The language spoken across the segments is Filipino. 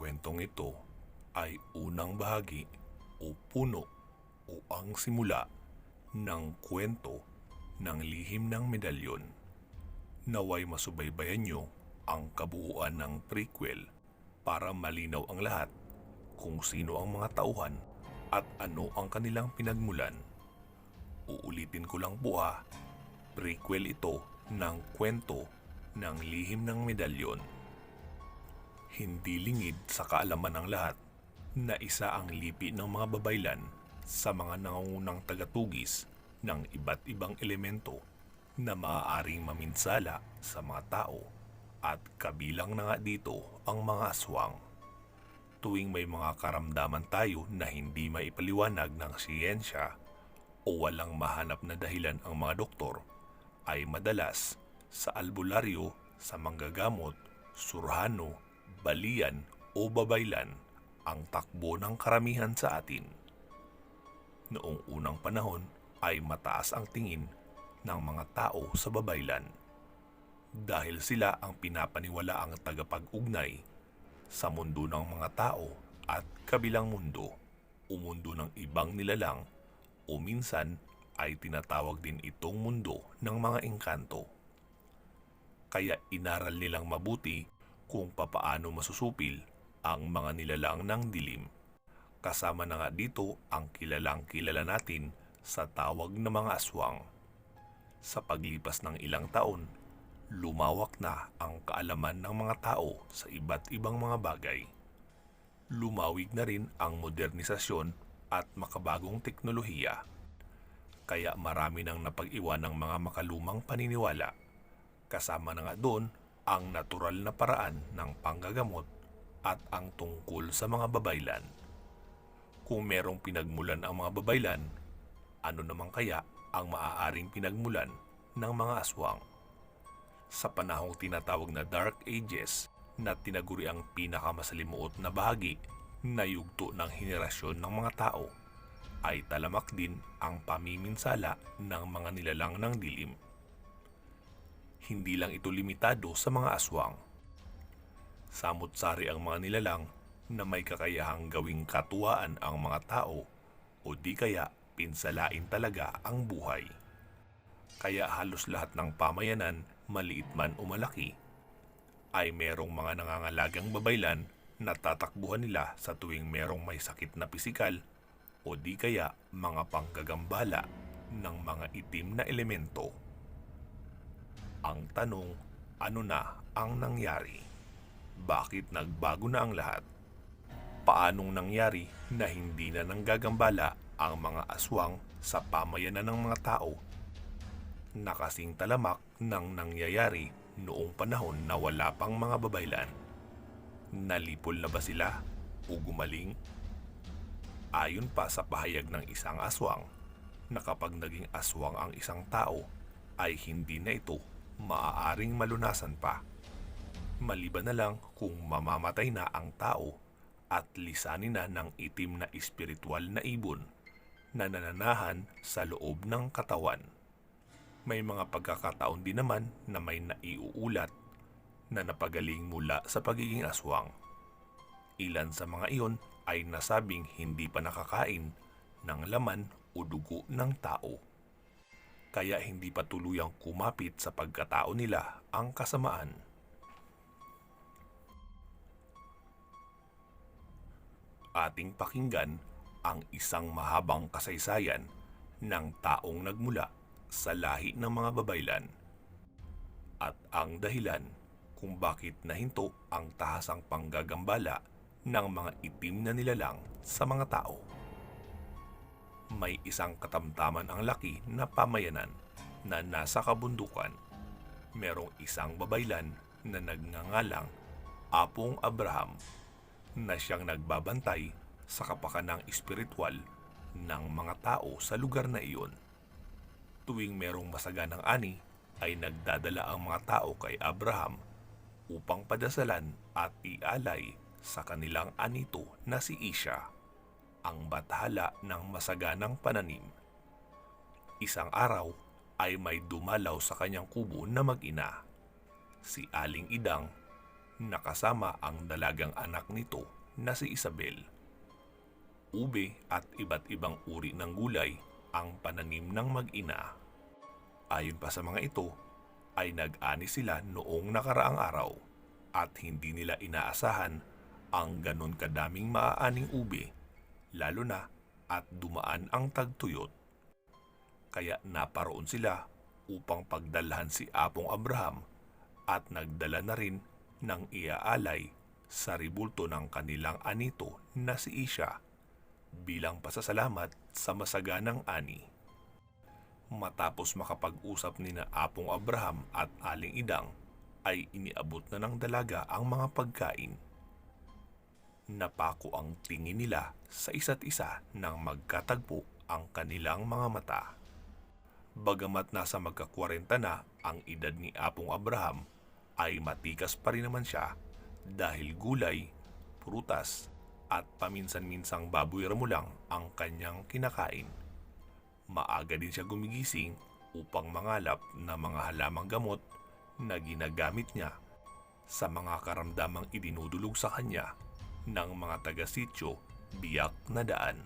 kwentong ito ay unang bahagi o puno o ang simula ng kwento ng lihim ng medalyon. Naway masubaybayan nyo ang kabuuan ng prequel para malinaw ang lahat kung sino ang mga tauhan at ano ang kanilang pinagmulan. Uulitin ko lang po prequel ito ng kwento ng lihim ng medalyon. Hindi lingid sa kaalaman ng lahat na isa ang lipi ng mga babaylan sa mga nangungunang tagatugis ng iba't ibang elemento na maaaring maminsala sa mga tao at kabilang na nga dito ang mga aswang. Tuwing may mga karamdaman tayo na hindi maipaliwanag ng siyensya o walang mahanap na dahilan ang mga doktor, ay madalas sa albularyo, sa manggagamot, surhano, balian o babaylan ang takbo ng karamihan sa atin. Noong unang panahon ay mataas ang tingin ng mga tao sa babaylan dahil sila ang pinapaniwalaang tagapag-ugnay sa mundo ng mga tao at kabilang mundo o mundo ng ibang nilalang, o minsan ay tinatawag din itong mundo ng mga engkanto. Kaya inaral nilang mabuti kung papaano masusupil ang mga nilalang ng dilim. Kasama na nga dito ang kilalang kilala natin sa tawag na mga aswang. Sa paglipas ng ilang taon, lumawak na ang kaalaman ng mga tao sa iba't ibang mga bagay. Lumawig na rin ang modernisasyon at makabagong teknolohiya. Kaya marami nang napag-iwan ng mga makalumang paniniwala. Kasama na nga doon ang natural na paraan ng panggagamot at ang tungkol sa mga babaylan. Kung merong pinagmulan ang mga babaylan, ano naman kaya ang maaaring pinagmulan ng mga aswang? Sa panahong tinatawag na Dark Ages na tinaguri ang pinakamasalimuot na bahagi na yugto ng henerasyon ng mga tao, ay talamak din ang pamiminsala ng mga nilalang ng dilim. Hindi lang ito limitado sa mga aswang. Samut-sari ang mga nilalang na may kakayahang gawing katuwaan ang mga tao o di kaya pinsalain talaga ang buhay. Kaya halos lahat ng pamayanan, maliit man o malaki, ay merong mga nangangalagang babaylan na tatakbuhan nila sa tuwing merong may sakit na pisikal o di kaya mga panggagambala ng mga itim na elemento. Ang tanong, ano na ang nangyari? Bakit nagbago na ang lahat? Paanong nangyari na hindi na nanggagambala ang mga aswang sa pamayanan ng mga tao? Nakasing talamak ng nangyayari noong panahon na wala pang mga babaylan. Nalipol na ba sila o gumaling? Ayon pa sa pahayag ng isang aswang, na kapag naging aswang ang isang tao, ay hindi na ito maaaring malunasan pa. Maliban na lang kung mamamatay na ang tao at lisanin na ng itim na espiritual na ibon na nananahan sa loob ng katawan. May mga pagkakataon din naman na may naiuulat na napagaling mula sa pagiging aswang. Ilan sa mga iyon ay nasabing hindi pa nakakain ng laman o dugo ng tao. Kaya hindi pa tuluyang kumapit sa pagkatao nila ang kasamaan. Ating pakinggan ang isang mahabang kasaysayan ng taong nagmula sa lahi ng mga babaylan at ang dahilan kung bakit nahinto ang tahasang panggagambala ng mga itim na nilalang sa mga tao. May isang katamtaman ang laki na pamayanan na nasa kabundukan. Merong isang babaylan na nagngangalang Apong Abraham na siyang nagbabantay sa kapakanang espiritual ng mga tao sa lugar na iyon. Tuwing merong masaganang ani, ay nagdadala ang mga tao kay Abraham upang padasalan at ialay sa kanilang anito na si Isha, ang bathala ng masaganang pananim. Isang araw ay may dumalaw sa kanyang kubo na mag-ina, si Aling Idang, nakasama ang dalagang anak nito na si Isabel. Ube at iba't ibang uri ng gulay ang pananim ng mag-ina. Ayon pa sa mga ito, ay nag-ani sila noong nakaraang araw at hindi nila inaasahan ang ganon kadaming maaaning ube, lalo na at dumaan ang tagtuyot. Kaya naparoon sila upang pagdalhan si Apong Abraham at nagdala na rin ng iaalay sa ribulto ng kanilang anito na si Isha bilang pasasalamat sa masaganang ani. Matapos makapag-usap ni na Apong Abraham at Aling Idang, ay iniabot na ng dalaga ang mga pagkain. Napako ang tingin nila sa isa't isa nang magkatagpo ang kanilang mga mata. Bagamat nasa magka-40 na ang edad ni Apong Abraham, ay matikas pa rin naman siya dahil gulay, prutas at paminsan-minsang baboy ramulang ang kanyang kinakain. Maaga din siya gumigising upang mangalap na mga halamang gamot na ginagamit niya sa mga karamdamang idinudulog sa kanya ng mga taga-sityo biyak na daan.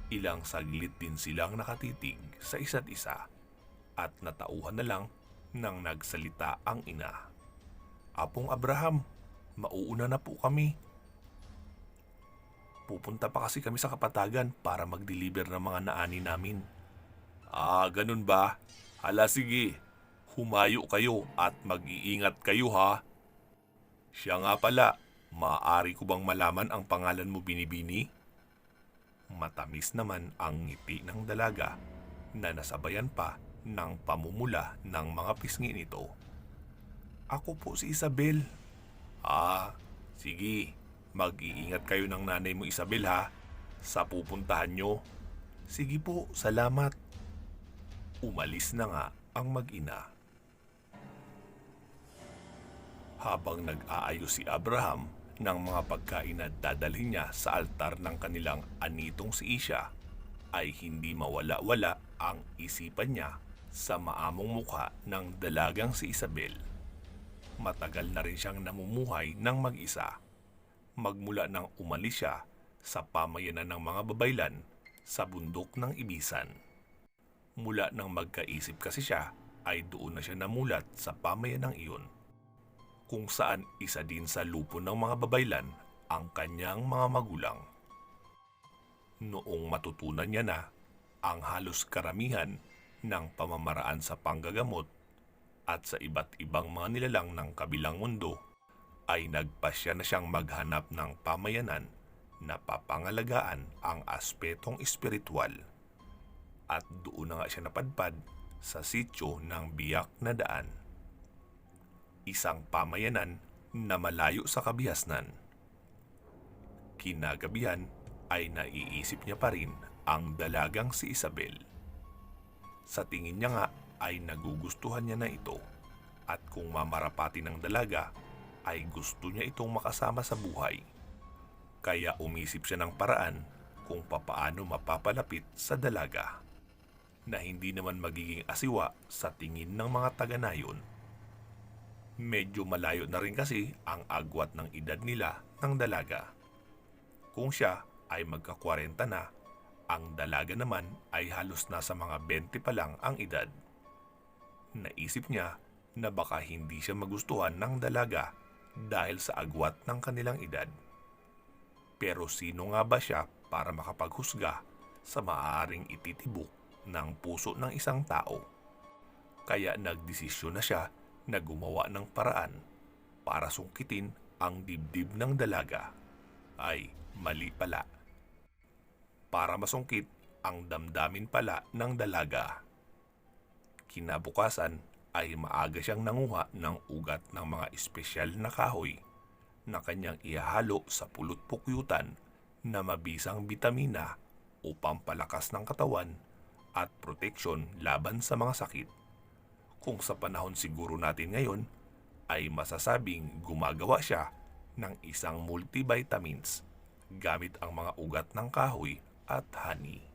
Ilang saglit din silang nakatitig sa isa't isa at natauhan na lang nang nagsalita ang ina. Apong Abraham, mauuna na po kami. Pupunta pa kasi kami sa Kapatagan para mag-deliver ng mga naani namin. Ganun ba? Hala sige, humayo kayo at mag-iingat kayo ha. Siya nga pala, maaari ko bang malaman ang pangalan mo, Binibini? Matamis naman ang ngiti ng dalaga na nasabayan pa ng pamumula ng mga pisngi nito. Ako po si Isabel. Sige. Mag-iingat kayo ng nanay mo, Isabel ha, sa pupuntahan nyo. Sige po, salamat. Umalis na nga ang mag-ina. Habang nag-aayos si Abraham ng mga pagkain na dadalhin niya sa altar ng kanilang anitong si Isha, ay hindi mawala-wala ang isipan niya sa maamong mukha ng dalagang si Isabel. Matagal na rin siyang namumuhay ng mag-isa. Magmula nang umalis siya sa pamayanan ng mga babaylan sa bundok ng Ibisan. Mula nang magkaisip kasi siya, ay doon na siya namulat sa pamayanang iyon, kung saan isa din sa lupo ng mga babaylan ang kanyang mga magulang. Noong matutunan niya na ang halos karamihan ng pamamaraan sa panggagamot at sa iba't ibang mga nilalang ng kabilang mundo, ay nagpasya na siyang maghanap ng pamayanan na papangalagaan ang aspetong espiritual. At doon na nga siya napadpad sa sityo ng Biyak na Daan. Isang pamayanan na malayo sa kabihasnan. Kinagabihan ay naiisip niya pa rin ang dalagang si Isabel. Sa tingin niya nga ay nagugustuhan niya na ito, at kung mamarapati ng dalaga, ay gusto niya itong makasama sa buhay. Kaya umisip siya ng paraan kung papaano mapapalapit sa dalaga na hindi naman magiging asiwa sa tingin ng mga taga-nayon. Medyo malayo na rin kasi ang agwat ng edad nila ng dalaga. Kung siya ay magka-40 na, ang dalaga naman ay halos nasa mga 20 pa lang ang edad. Naisip niya na baka hindi siya magustuhan ng dalaga dahil sa agwat ng kanilang edad. Pero sino nga ba siya para makapaghusga sa maaaring ititibok ng puso ng isang tao? Kaya nagdesisyon na siya na gumawa ng paraan para sungkitin ang dibdib ng dalaga. Ay, mali pala. Para masungkit ang damdamin pala ng dalaga. Kinabukasan ay maaga siyang nanguha ng ugat ng mga espesyal na kahoy na kanyang ihahalo sa pulot-pukyutan na mabisang bitamina upang palakas ng katawan at proteksyon laban sa mga sakit. Kung sa panahon siguro natin ngayon, ay masasabing gumagawa siya ng isang multivitamins gamit ang mga ugat ng kahoy at honey.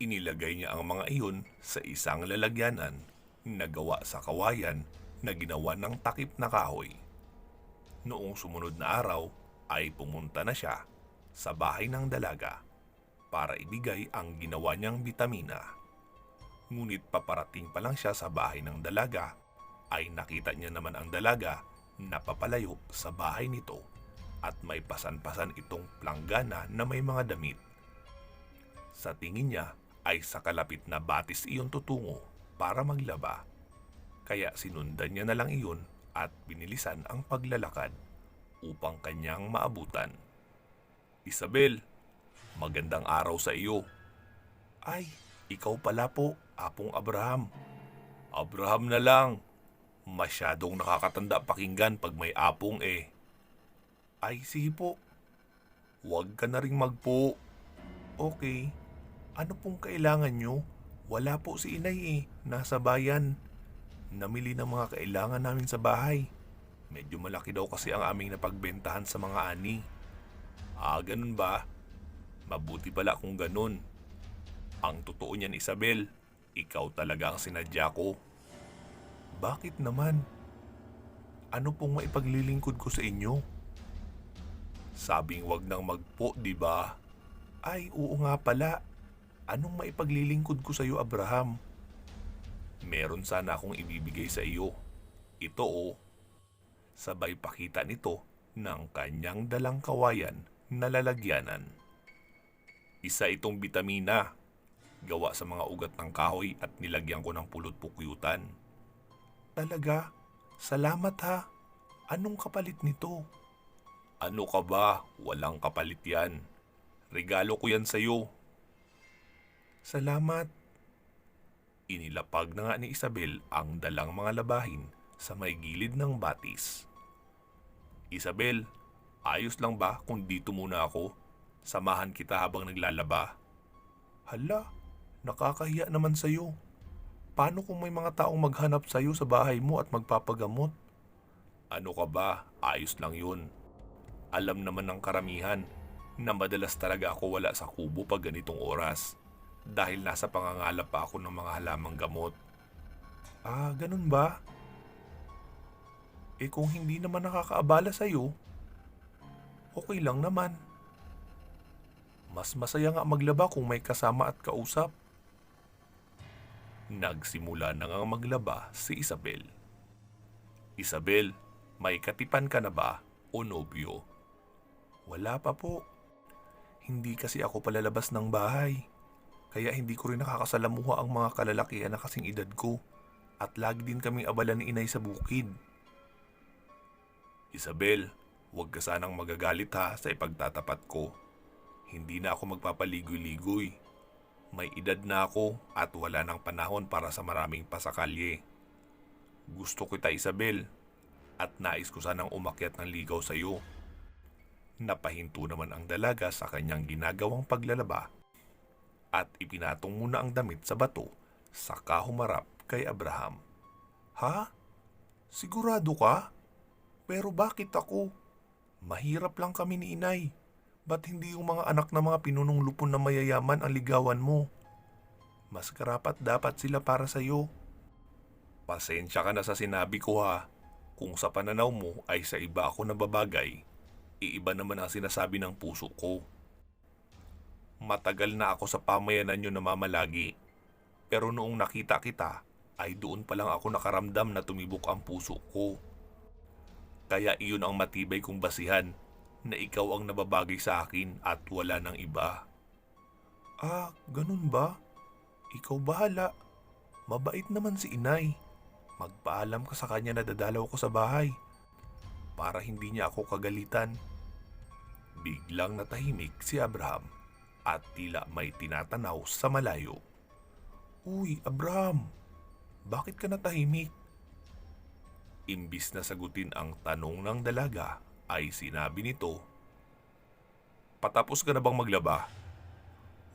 Inilagay niya ang mga iyon sa isang lalagyanan na gawa sa kawayan na ginawa ng takip na kahoy. Noong sumunod na araw ay pumunta na siya sa bahay ng dalaga para ibigay ang ginawa niyang bitamina. Ngunit paparating pa lang siya sa bahay ng dalaga ay nakita niya naman ang dalaga na papalayo sa bahay nito at may pasan-pasan itong planggana na may mga damit. Sa tingin niya ay sa kalapit na batis iyon tutungo para maglaba. Kaya sinundan niya na lang iyon at binilisan ang paglalakad upang kanyang maabutan. Isabel, magandang araw sa iyo. Ay, ikaw pala po, Apong Abraham. Abraham na lang. Masyadong nakakatanda pakinggan pag may apong eh. Ay, sige po. Huwag ka na ring magpo. Okay. Ano pong kailangan nyo? Wala po si inay eh. Nasa bayan. Namili ng mga kailangan namin sa bahay. Medyo malaki daw kasi ang aming napagbentahan sa mga ani. Ah, ganun ba? Mabuti pala kung ganun. Ang totoo niyan, Isabel, ikaw talaga ang sinadya ko. Bakit naman? Ano pong maipaglilingkod ko sa inyo? Sabing wag nang magpo, di ba? Ay, oo nga pala. Anong maipaglilingkod ko sa iyo, Abraham? Meron sana akong ibibigay sa iyo. Ito oh. Sabay pakita nito ng kanyang dalang kawayan na lalagyanan. Isa itong bitamina. Gawa sa mga ugat ng kahoy at nilagyan ko ng pulot pukyutan. Talaga? Salamat ha. Anong kapalit nito? Ano ka ba? Walang kapalit yan. Regalo ko yan sa'yo. Salamat. Inilapag na nga ni Isabel ang dalang mga labahin sa may gilid ng batis. Isabel, ayos lang ba kung dito muna ako? Samahan kita habang naglalaba. Hala, nakakahiya naman sa'yo. Paano kung may mga taong maghanap sa'yo sa bahay mo at magpapagamot? Ano ka ba? Ayos lang yun. Alam naman ng karamihan na madalas talaga ako wala sa kubo pag ganitong oras dahil nasa pangangalap pa ako ng mga halamang gamot. Ah, ganun ba? Eh kung hindi naman nakakaabala sa'yo, okay lang naman. Mas masaya nga maglaba kung may kasama at kausap. Nagsimula na nga maglaba si Isabel. Isabel, may katipan ka na ba o nobyo? Wala pa po. Hindi kasi ako palalabas ng bahay. Kaya hindi ko rin nakakasalamuha ang mga kalalakihan na kasing edad ko. At lagi din kaming abala ni inay sa bukid. Isabel, huwag ka sanang magagalit ha sa ipagtatapat ko. Hindi na ako magpapaligoy-ligoy. May edad na ako at wala nang panahon para sa maraming pasakalye. Gusto kita, Isabel, at nais ko sanang umakyat ng ligaw sa iyo. Napahinto naman ang dalaga sa kanyang ginagawang paglalaba at ipinatong muna ang damit sa bato saka humarap kay Abraham. Ha? Sigurado ka? Pero bakit ako? Mahirap lang kami ni inay. Ba't hindi yung mga anak na mga pinunong lupon na mayayaman ang ligawan mo? Mas karapat dapat sila para sa'yo. Pasensya ka na sa sinabi ko ha. Kung sa pananaw mo ay sa iba ako nababagay, iiba naman ang sinasabi ng puso ko. Matagal na ako sa pamayanan nyo namamalagi. Pero noong nakita kita, ay doon pa lang ako nakaramdam na tumibok ang puso ko. Kaya iyon ang matibay kong basihan na ikaw ang nababagay sa akin at wala ng iba. Ah, ganun ba? Ikaw bahala. Mabait naman si inay. Magpaalam ka sa kanya na dadalaw ko sa bahay para hindi niya ako kagalitan. Biglang natahimik si Abraham at tila may tinatanaw sa malayo. Uy, Abraham, bakit ka natahimik? Imbis na sagutin ang tanong ng dalaga, ay sinabi nito, patapos ka na bang maglaba?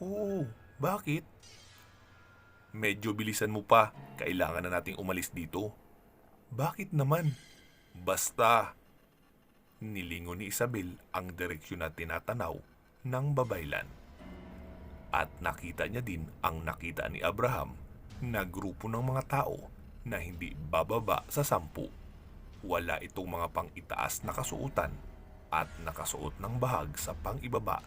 Oo, bakit? Medyo bilisan mo pa, kailangan na nating umalis dito. Bakit naman? Basta. Nilingon ni Isabel ang direksyon na tinatanaw ng babaylan. At nakita niya din ang nakita ni Abraham na grupo ng mga tao na hindi bababa sa 10. Wala itong mga pang-itaas na kasuotan at nakasuot ng bahag sa pang-ibaba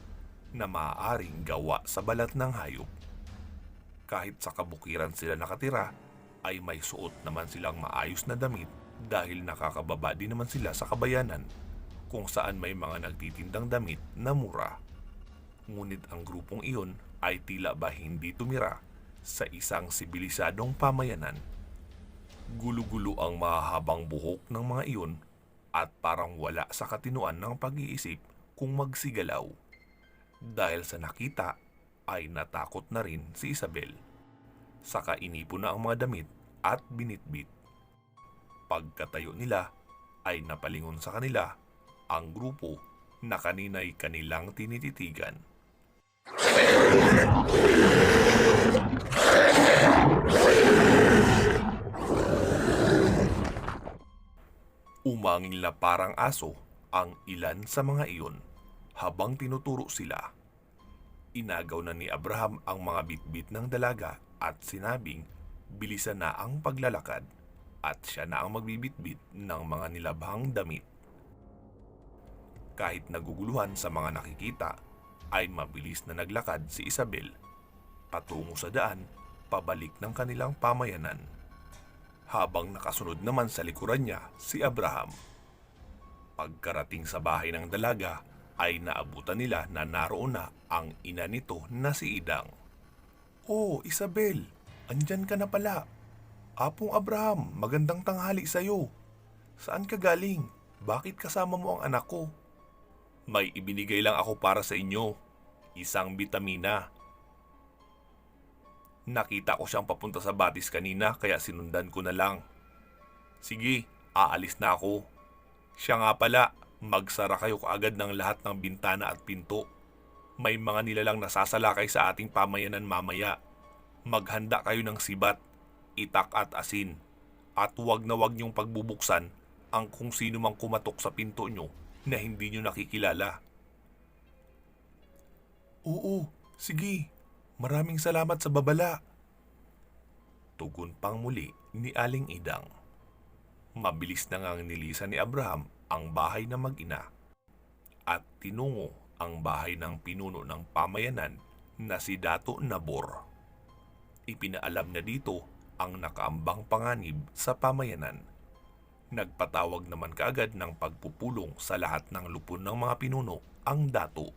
na maaaring gawa sa balat ng hayop. Kahit sa kabukiran sila nakatira, ay may suot naman silang maayos na damit dahil nakakababa din naman sila sa kabayanan kung saan may mga nagtitindang damit na mura. Ngunit ang grupong iyon ay tila ba hindi tumira sa isang sibilisadong pamayanan. Gulo-gulo ang mahahabang buhok ng mga iyon at parang wala sa katinuan ng pag-iisip kung magsigalaw. Dahil sa nakita ay natakot na rin si Isabel. Saka inipon na ang mga damit at binitbit. Pagkatayo nila ay napalingon sa kanila ang grupo na kanina'y kanilang tinititigan. Umangil na parang aso ang ilan sa mga iyon habang tinuturo sila. Inagaw na ni Abraham ang mga bitbit ng dalaga at sinabing bilisan na ang paglalakad at siya na ang magbibitbit ng mga nilabhang damit. Kahit naguguluhan sa mga nakikita, ay mabilis na naglakad si Isabel patungo sa daan pabalik ng kanilang pamayanan. Habang nakasunod naman sa likuran niya si Abraham. Pagkarating sa bahay ng dalaga ay naabutan nila na naroon na ang ina nito na si Idang. "Oh, Isabel, andyan ka na pala. Apong Abraham, magandang tanghali sa'yo. Saan ka galing? Bakit kasama mo ang anak ko?" "May ibinigay lang ako para sa inyo. Isang bitamina. Nakita ko siyang papunta sa batis kanina kaya sinundan ko na lang. Sige, aalis na ako. Siya nga pala, magsara kayo kaagad ng lahat ng bintana at pinto. May mga nilalang nasasalakay sa ating pamayanan mamaya. Maghanda kayo ng sibat, itak at asin. At huwag na huwag niyong pagbubuksan ang kung sino mang kumatok sa pinto niyo na hindi niyo nakikilala." "Oo, sige. Maraming salamat sa babala." Tugon pang muli ni Aling Idang. Mabilis na ngang nilisan ni Abraham ang bahay ng mag-ina at tinungo ang bahay ng pinuno ng pamayanan na si Dato Nabor. Ipinaalam na dito ang nakaambang panganib sa pamayanan. Nagpatawag naman kaagad ng pagpupulong sa lahat ng lupon ng mga pinuno ang dato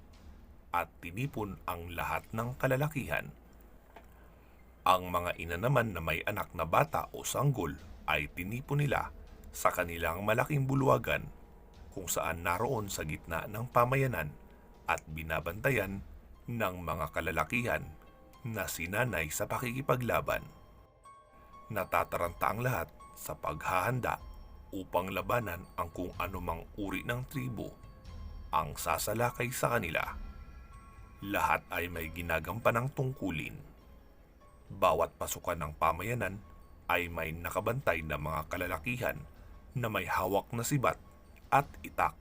at tinipon ang lahat ng kalalakihan. Ang mga ina naman na may anak na bata o sanggol ay tinipon nila sa kanilang malaking bulwagan kung saan naroon sa gitna ng pamayanan at binabantayan ng mga kalalakihan na sinanay sa pakikipaglaban. Natataranta ang lahat sa paghahanda upang labanan ang kung anumang uri ng tribo ang sasalakay sa kanila. Lahat ay may ginagampanang tungkulin. Bawat pasukan ng pamayanan ay may nakabantay na mga kalalakihan na may hawak na sibat at itak.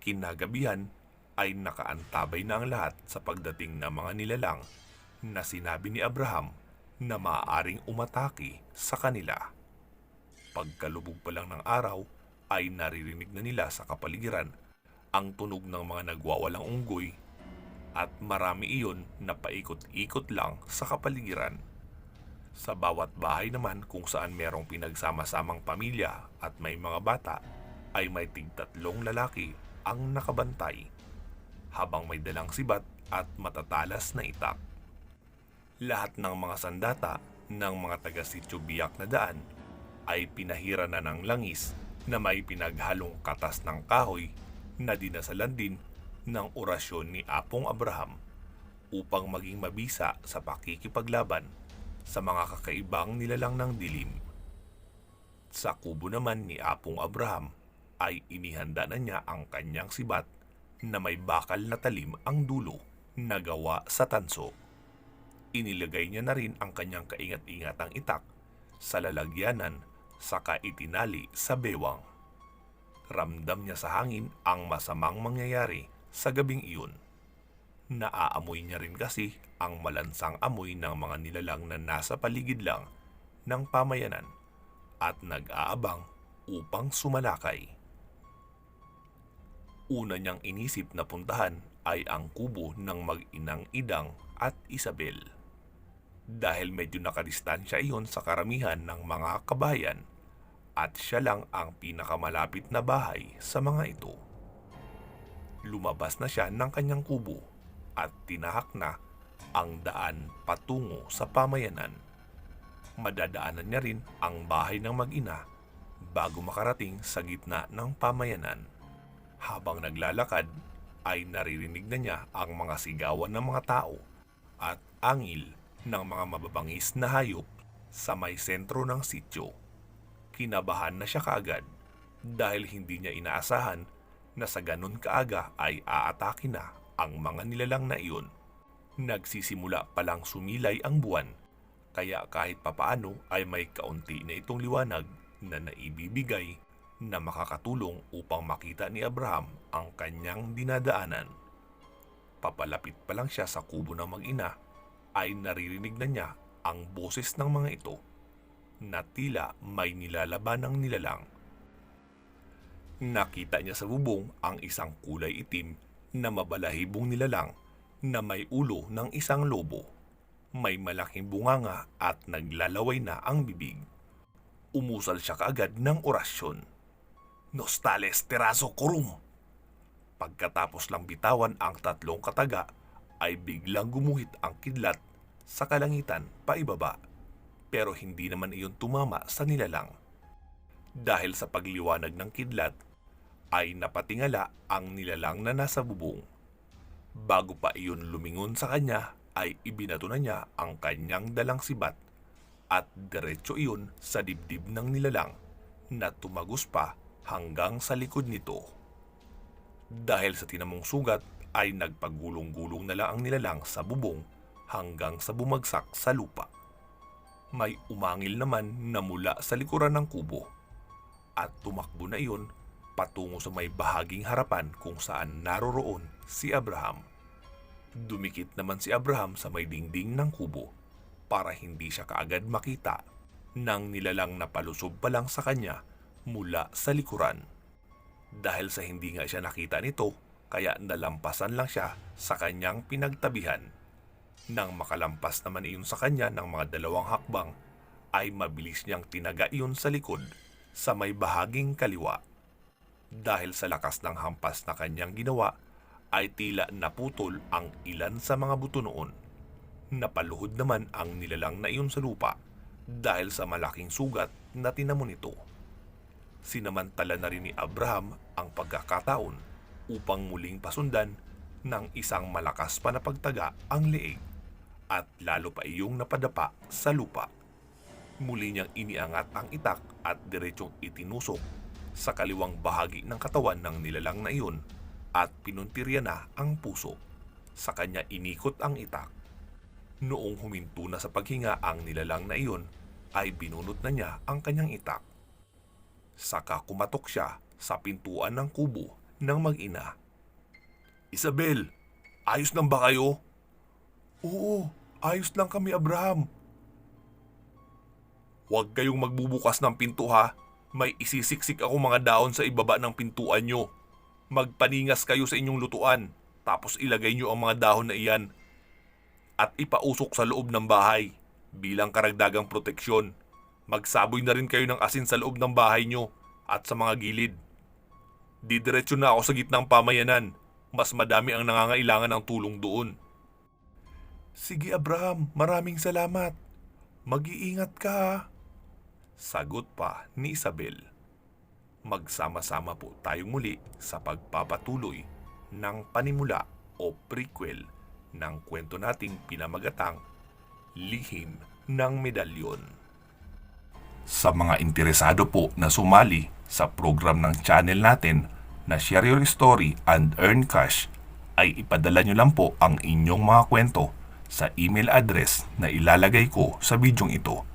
Kinagabihan ay nakaantabay na ang lahat sa pagdating ng mga nilalang na sinabi ni Abraham na maaaring umatake sa kanila. Pagkalubog pa lang ng araw ay naririnig na nila sa kapaligiran ang tunog ng mga nagwawalang unggoy at marami iyon na paikot-ikot lang sa kapaligiran. Sa bawat bahay naman kung saan merong pinagsama-samang pamilya at may mga bata ay may tig-3 lalaki ang nakabantay habang may dalang sibat at matatalas na itak. Lahat ng mga sandata ng mga taga-sityo Biak na Daan ay pinahira na ng langis na may pinaghalong katas ng kahoy na dinasalan din ng orasyon ni Apong Abraham upang maging mabisa sa pakikipaglaban sa mga kakaibang nilalang ng dilim. Sa kubo naman ni Apong Abraham ay inihanda na niya ang kanyang sibat na may bakal na talim ang dulo na gawa sa tanso. Inilagay niya na rin ang kanyang kaingat-ingatang itak sa lalagyanan saka itinali sa bewang. Ramdam niya sa hangin ang masamang mangyayari sa gabing iyon. Naaamoy niya rin kasi ang malansang amoy ng mga nilalang na nasa paligid lang ng pamayanan at nag-aabang upang sumalakay. Una niyang inisip na puntahan ay ang kubo ng mag-inang Idang at Isabel. Dahil medyo nakadistansya iyon sa karamihan ng mga kabayan at siya lang ang pinakamalapit na bahay sa mga ito. Lumabas na siya ng kanyang kubo at tinahak na ang daan patungo sa pamayanan. Madadaanan niya rin ang bahay ng mag-ina bago makarating sa gitna ng pamayanan. Habang naglalakad ay naririnig na niya ang mga sigawan ng mga tao at angil ng mga mababangis na hayop sa may sentro ng sityo. Kinabahan na siya kaagad dahil hindi niya inaasahan na sa ganun kaaga ay aatake na ang mga nilalang na iyon. Nagsisimula palang sumilay ang buwan, kaya kahit papaano ay may kaunti na itong liwanag na naibibigay na makakatulong upang makita ni Abraham ang kanyang dinadaanan. Papalapit pa lang siya sa kubo ng mag-ina ay naririnig na niya ang boses ng mga ito na tila may nilalaban ng nilalang. Nakita niya sa bubong ang isang kulay itim na mabalahibong nilalang na may ulo ng isang lobo. May malaking bunganga at naglalaway na ang bibig. Umusal siya kaagad ng orasyon. Nostales teraso corum. Pagkatapos lang bitawan ang tatlong kataga, ay biglang gumuhit ang kidlat sa kalangitan paibaba. Pero hindi naman iyon tumama sa nilalang. Dahil sa pagliwanag ng kidlat, ay napatingala ang nilalang na nasa bubong. Bago pa iyon lumingon sa kanya, ay ibinato na niya ang kanyang dalang sibat at diretso iyon sa dibdib ng nilalang na tumagos pa hanggang sa likod nito. Dahil sa tinamong sugat ay nagpagulong-gulong na lang ang nilalang sa bubong hanggang sa bumagsak sa lupa. May umangil naman na mula sa likuran ng kubo at tumakbo na iyon patungo sa may bahaging harapan kung saan naroroon si Abraham. Dumikit naman si Abraham sa may dingding ng kubo para hindi siya kaagad makita ng nilalang na palusob pa lang sa kanya mula sa likuran. Dahil sa hindi nga siya nakita nito, kaya nalampasan lang siya sa kanyang pinagtabihan. Nang makalampas naman iyon sa kanya ng mga 2 hakbang, ay mabilis niyang tinaga iyon sa likod sa may bahaging kaliwa. Dahil sa lakas ng hampas na kanyang ginawa, ay tila naputol ang ilan sa mga buto noon. Napaluhod naman ang nilalang na iyon sa lupa dahil sa malaking sugat na tinamo nito. Sinamantala na rin ni Abraham ang pagkakataon upang muling pasundan ng isang malakas pa na pagtaga ang leeg at lalo pa iyong napadapa sa lupa. Muli niyang iniangat ang itak at diretsong itinusok sa kaliwang bahagi ng katawan ng nilalang na iyon at pinuntirya na ang puso. Sa kanya inikot ang itak. Noong huminto na sa paghinga ang nilalang na iyon, ay binunot na niya ang kanyang itak. Saka kumatok siya sa pintuan ng kubo ng mag-ina. Isabel, ayos lang ba kayo? Oo, ayos lang kami, Abraham. Huwag kayong magbubukas ng pinto ha. May isisiksik ako mga daon sa ibaba ng pintuan nyo. Magpaningas kayo sa inyong lutuan, tapos ilagay nyo ang mga dahon na iyan at ipausok sa loob ng bahay bilang karagdagang proteksyon. Magsaboy na rin kayo ng asin sa loob ng bahay nyo at sa mga gilid. Didiretso na ako sa gitnang pamayanan. Mas madami ang nangangailangan ng tulong doon. Sige Abraham, maraming salamat. Mag-iingat ka ha. Sagot pa ni Isabel. Magsama-sama po tayong muli sa pagpapatuloy ng panimula o prequel ng kwento nating pinamagatang Lihim ng Medalyon. Sa mga interesado po na sumali sa program ng channel natin na Share Your Story and Earn Cash, ay ipadala nyo lang po ang inyong mga kwento sa email address na ilalagay ko sa bidyong ito.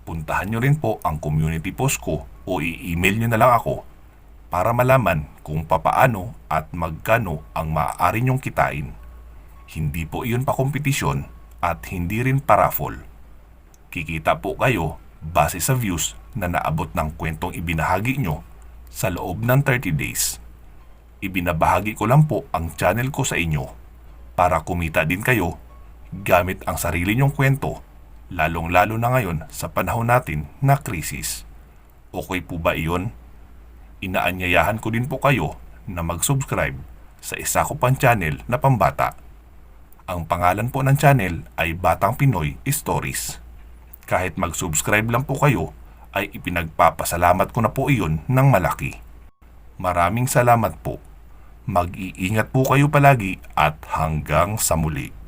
Puntahan nyo rin po ang community post ko o i-email nyo na lang ako para malaman kung papaano at magkano ang maaari nyong kitain. Hindi po iyon pa kompetisyon at hindi rin pa raffle. Kikita po kayo base sa views na naabot ng kwentong ibinahagi nyo sa loob ng 30 days. Ibinabahagi ko lang po ang channel ko sa inyo para kumita din kayo gamit ang sarili nyong kwento, lalong-lalo na ngayon sa panahon natin na krisis. Okay po ba iyon? Inaanyayahan ko din po kayo na mag-subscribe sa isa ko pang channel na pambata. Ang pangalan po ng channel ay Batang Pinoy Stories. Kahit mag-subscribe lang po kayo, ay ipinagpapasalamat ko na po iyon ng malaki. Maraming salamat po. Mag-iingat po kayo palagi at hanggang sa muli.